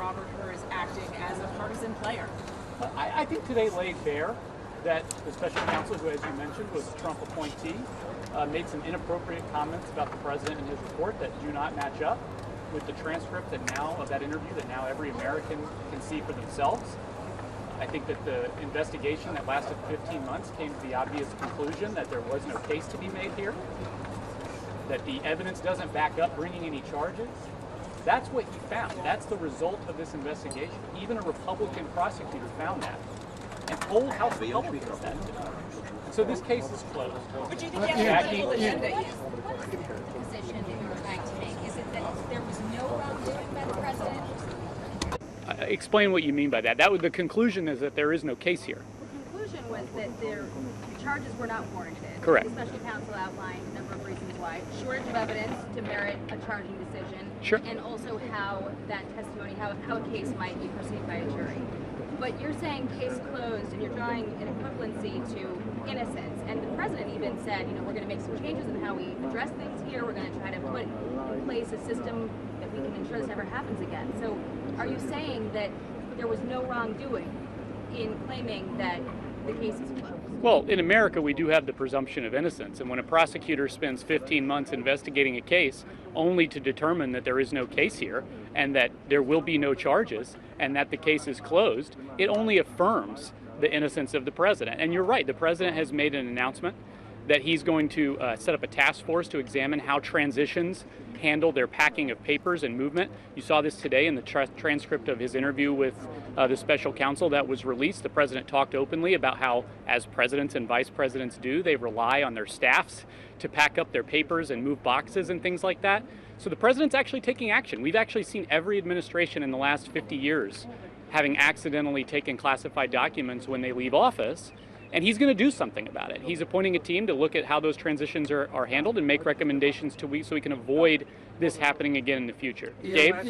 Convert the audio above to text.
Robert Hur is acting as a partisan player? I think today laid bare that the special counsel, who, as you mentioned, was a Trump appointee, made some inappropriate comments about the president in his report that do not match up with the transcript of that interview that now every American can see for themselves. I think that the investigation that lasted 15 months came to the obvious conclusion that there was no case to be made here, that the evidence doesn't back up bringing any charges. That's what he found. That's the result of this investigation. Even a Republican prosecutor found that, and told House Republicans that. And so this case is closed. But do you think you have a political agenda? What is the position that you're trying to make? Is it that there was no wrongdoing by the president? Explain what you mean by that. The conclusion is that there is no case here. The conclusion was that the charges were not warranted. Correct. The special counsel outlined a number of reasons why. Shortage of evidence to merit a charging decision. Sure. And also how that testimony, how a case might be perceived by a jury. But you're saying case closed, and you're drawing an equivalency to innocence. And the president even said, we're going to make some changes in how we address things here. We're going to try to put in place a system that we can ensure this never happens again. So are you saying that there was no wrongdoing in claiming that the case is closed? Well, in America, we do have the presumption of innocence. And when a prosecutor spends 15 months investigating a case only to determine that there is no case here and that there will be no charges and that the case is closed, it only affirms the innocence of the president. And you're right, the president has made an announcement that he's going to set up a task force to examine how transitions handle their packing of papers and movement. You saw this today in the transcript of his interview with the special counsel that was released. The president talked openly about how, as presidents and vice presidents do, they rely on their staffs to pack up their papers and move boxes and things like that. So the president's actually taking action. We've actually seen every administration in the last 50 years having accidentally taken classified documents when they leave office. And he's going to do something about it. He's appointing a team to look at how those transitions are handled and make recommendations so we can avoid this happening again in the future. Dave?